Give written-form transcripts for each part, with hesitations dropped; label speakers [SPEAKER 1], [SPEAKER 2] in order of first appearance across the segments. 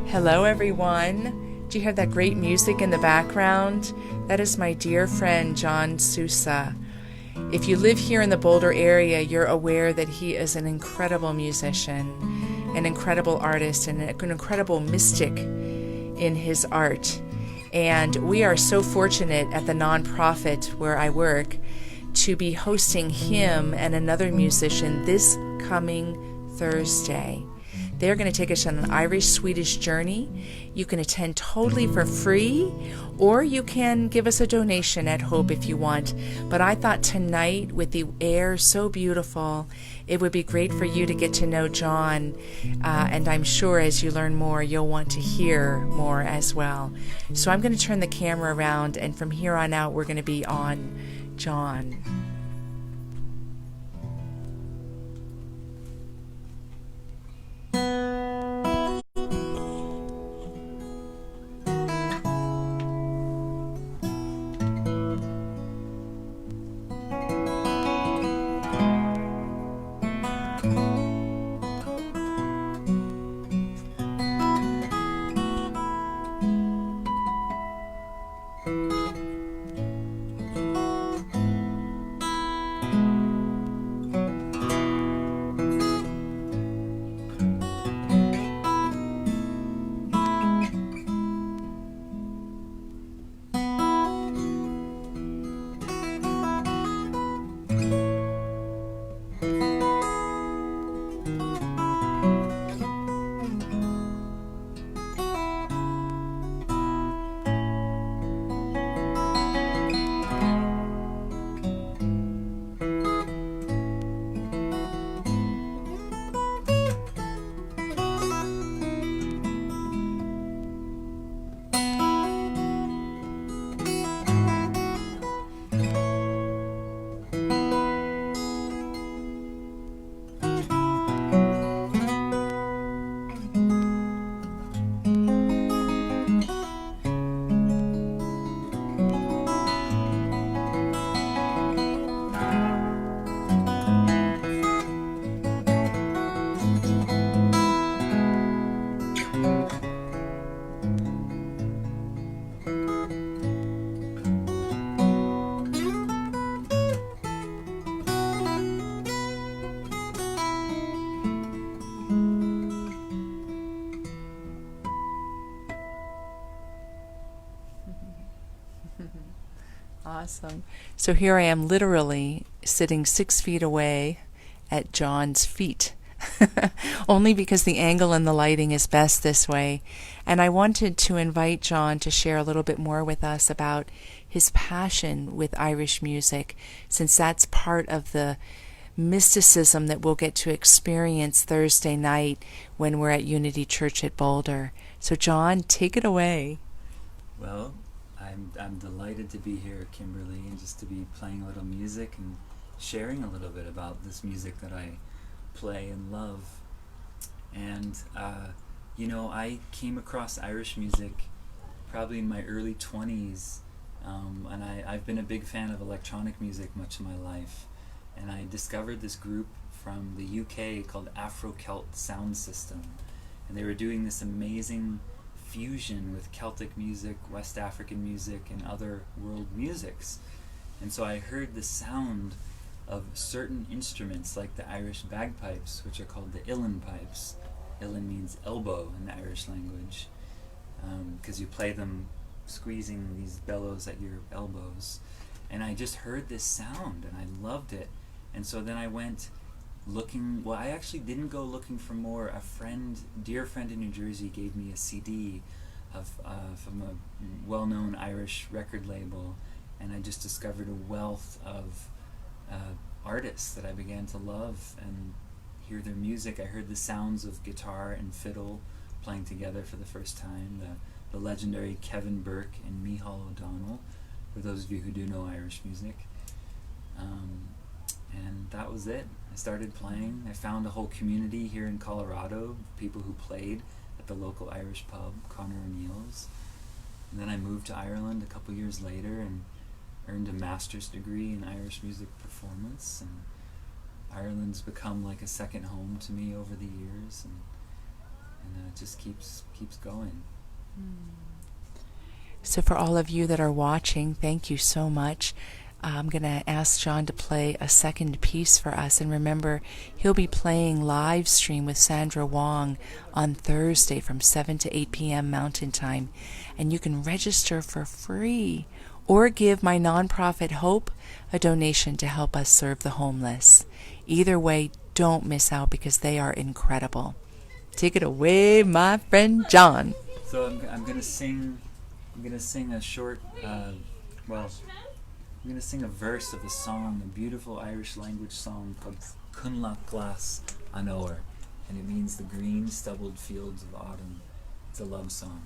[SPEAKER 1] Hello, everyone. Do you hear that great music in the background? That is my dear friend, Jons Sousa. If you live here in the Boulder area, you're aware that he is an incredible musician, an incredible artist, and an incredible mystic in his art. And we are so fortunate at the nonprofit where I work to be hosting him and another musician this coming Thursday. They're going to take us on an Irish-Swedish journey. You can attend totally for free, or you can give us a donation at Hope if you want. But I thought tonight, with the air so beautiful, it would be great for you to get to know John. And I'm sure as you learn more, you'll want to hear more as well. So I'm going to turn the camera around, and from here on out, we're going to be on John. Awesome. So here I am literally sitting 6 feet away at John's feet, only because the angle and the lighting is best this way. And I wanted to invite John to share a little bit more with us about his passion with Irish music, since that's part of the mysticism that we'll get to experience Thursday night when we're at Unity Church at Boulder. So John, take it away.
[SPEAKER 2] Well, I'm delighted to be here, Kimberly, and just to be playing a little music and sharing a little bit about this music that I play and love. And I came across Irish music probably in my early 20s, and I've been a big fan of electronic music much of my life. And I discovered this group from the UK called Afro-Celt Sound System, and they were doing this amazing fusion with Celtic music, West African music, and other world musics. And so I heard the sound of certain instruments like the Irish bagpipes, which are called the uilleann pipes. Uilleann means elbow in the Irish language, because you play them squeezing these bellows at your elbows. And I just heard this sound and I loved it. And so then I went looking. Well, I actually didn't go looking for more. Dear friend in New Jersey, gave me a CD from a well-known Irish record label, and I just discovered a wealth of artists that I began to love and hear their music. I heard the sounds of guitar and fiddle playing together for the first time. The legendary Kevin Burke and Micheál O'Donnell, for those of you who do know Irish music. And that was it. I started playing. I found a whole community here in Colorado, people who played at the local Irish pub, Conor O'Neill's. And then I moved to Ireland a couple years later and earned a master's degree in Irish music performance. And Ireland's become like a second home to me over the years. and it just keeps going.
[SPEAKER 1] So for all of you that are watching, thank you so much. I'm going to ask John to play a second piece for us. And remember, he'll be playing live stream with Sandra Wong on Thursday from 7 to 8 p.m. Mountain Time. And you can register for free or give my nonprofit Hope a donation to help us serve the homeless. Either way, don't miss out because they are incredible. Take it away, my friend John.
[SPEAKER 2] So I'm gonna sing a short, I'm gonna sing a verse of a song, a beautiful Irish language song called Cunlach Glas an Ower, and it means the green stubbled fields of autumn. It's a love song.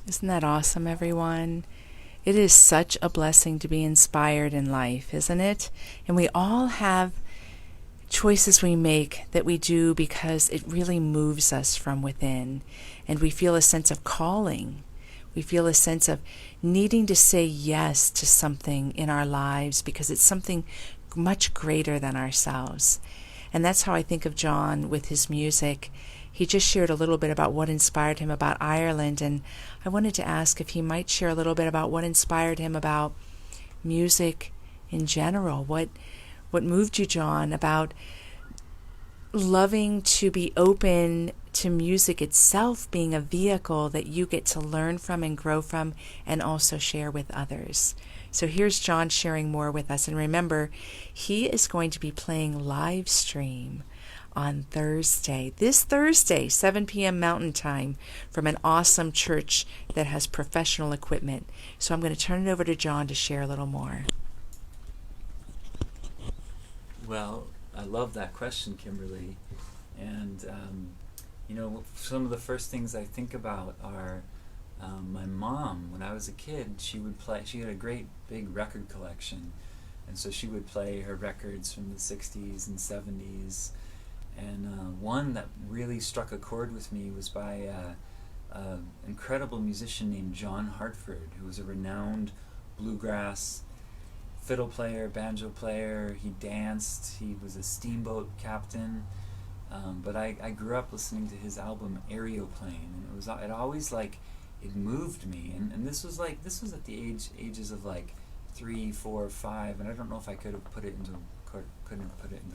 [SPEAKER 1] Isn't that awesome, everyone? It is such a blessing to be inspired in life, isn't it? And we all have choices we make that we do because it really moves us from within. And we feel a sense of calling. We feel a sense of needing to say yes to something in our lives because it's something much greater than ourselves. And that's how I think of John with his music. He just shared a little bit about what inspired him about Ireland, and I wanted to ask if he might share a little bit about what inspired him about music in general. What moved you, John, about loving to be open to music itself being a vehicle that you get to learn from and grow from and also share with others. So here's John sharing more with us. And remember, he is going to be playing live stream on Thursday, this Thursday, 7 p.m. Mountain Time, from an awesome church that has professional equipment. So I'm going to turn it over to John to share a little more.
[SPEAKER 2] Well, I love that question, Kimberly. And, some of the first things I think about are my mom. When I was a kid, she had a great big record collection. And so she would play her records from the 60s and 70s. And one that really struck a chord with me was by an incredible musician named John Hartford, who was a renowned bluegrass fiddle player, banjo player. He danced. He was a steamboat captain. But I grew up listening to his album Aeroplane, and it always like it moved me. And this was at the ages of like 3, 4, 5, and I don't know if I couldn't put it into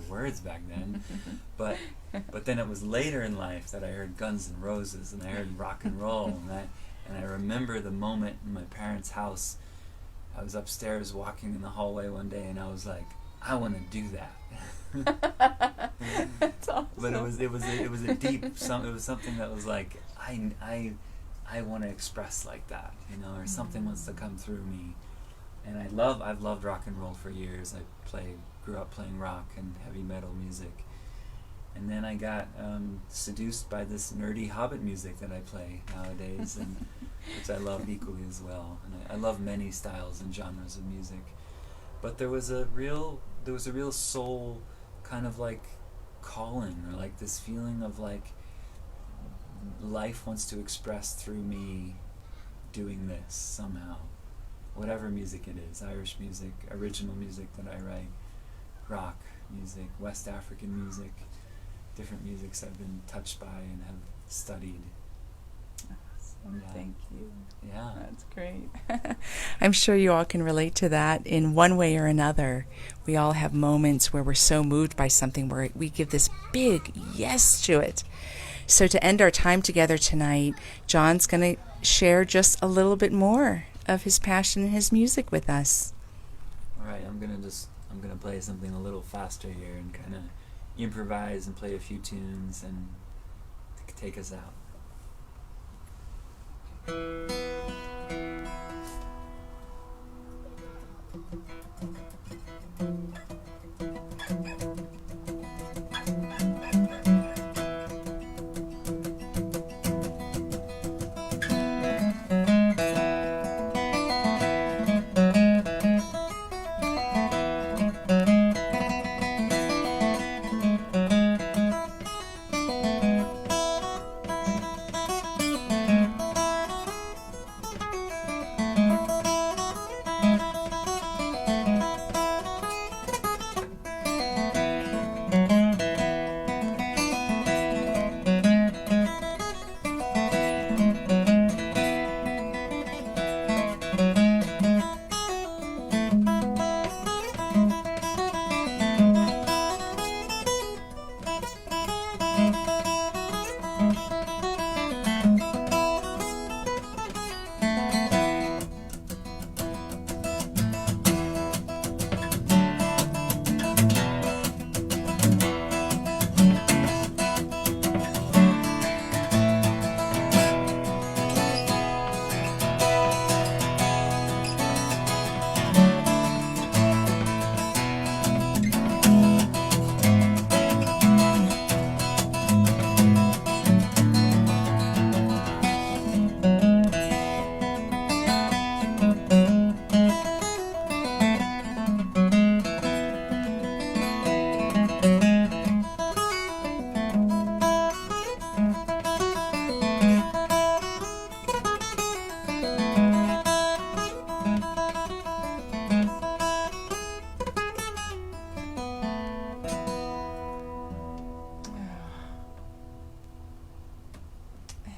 [SPEAKER 2] words back then. but then it was later in life that I heard Guns N' Roses and I heard rock and roll, and I remember the moment in my parents' house. I was upstairs walking in the hallway one day, and I was like, I want to do that.
[SPEAKER 1] That's awesome.
[SPEAKER 2] But it was a deep it was something that was like I want to express like that, or something wants to come through me. And I've loved rock and roll for years. Grew up playing rock and heavy metal music, and then I got seduced by this nerdy Hobbit music that I play nowadays, and which I love equally as well. And I love many styles and genres of music, but there was a real soul kind of like calling, or like this feeling of like life wants to express through me doing this somehow. Whatever music it is, Irish music, original music that I write, rock music, West African music, different musics I've been touched by and have studied.
[SPEAKER 1] Awesome.
[SPEAKER 2] Yeah.
[SPEAKER 1] Thank you.
[SPEAKER 2] Yeah.
[SPEAKER 1] That's great. I'm sure you all can relate to that in one way or another. We all have moments where we're so moved by something where we give this big yes to it. So to end our time together tonight, Jon's going to share just a little bit more of his passion and his music with us.
[SPEAKER 2] All right, I'm gonna play something a little faster here and kind of improvise and play a few tunes and take us out.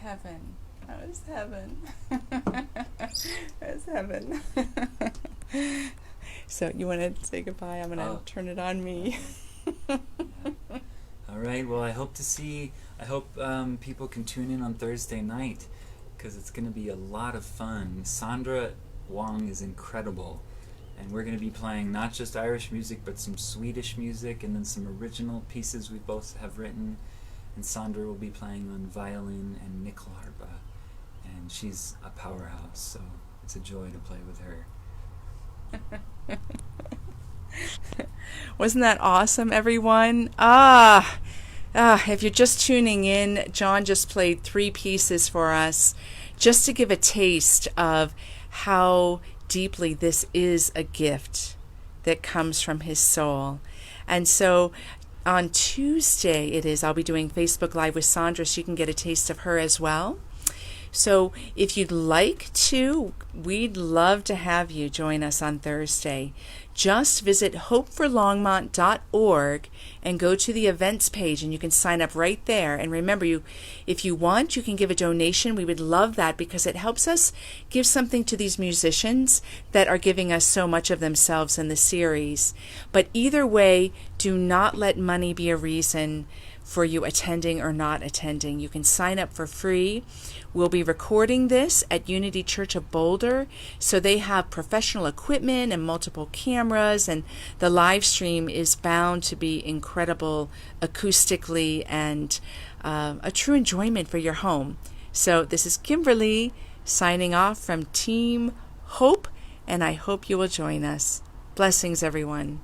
[SPEAKER 1] Heaven. That was heaven. That was heaven. So you want to say goodbye? I'm going to turn it on me.
[SPEAKER 2] Yeah. All right. Well, I hope people can tune in on Thursday night, because it's going to be a lot of fun. Sandra Wong is incredible, and we're going to be playing not just Irish music, but some Swedish music, and then some original pieces we both have written. And Sandra will be playing on violin and nyckelharpa, and she's a powerhouse, so it's a joy to play with her.
[SPEAKER 1] Wasn't that awesome, everyone? If you're just tuning in, Jon just played 3 pieces for us just to give a taste of how deeply this is a gift that comes from his soul. And so on Tuesday I'll be doing Facebook Live with Sandra, so you can get a taste of her as well. So if you'd like to, we'd love to have you join us on Thursday. just visit hopeforlongmont.org and go to the events page, and you can sign up right there. And remember, if you want, you can give a donation. We would love that because it helps us give something to these musicians that are giving us so much of themselves in the series. But either way, do not let money be a reason for you attending or not attending. You can sign up for free. We'll be recording this at Unity Church of Boulder, so they have professional equipment and multiple cameras, and the live stream is bound to be incredible acoustically and a true enjoyment for your home. So this is Kimberly signing off from Team Hope, and I hope you will join us. Blessings, everyone.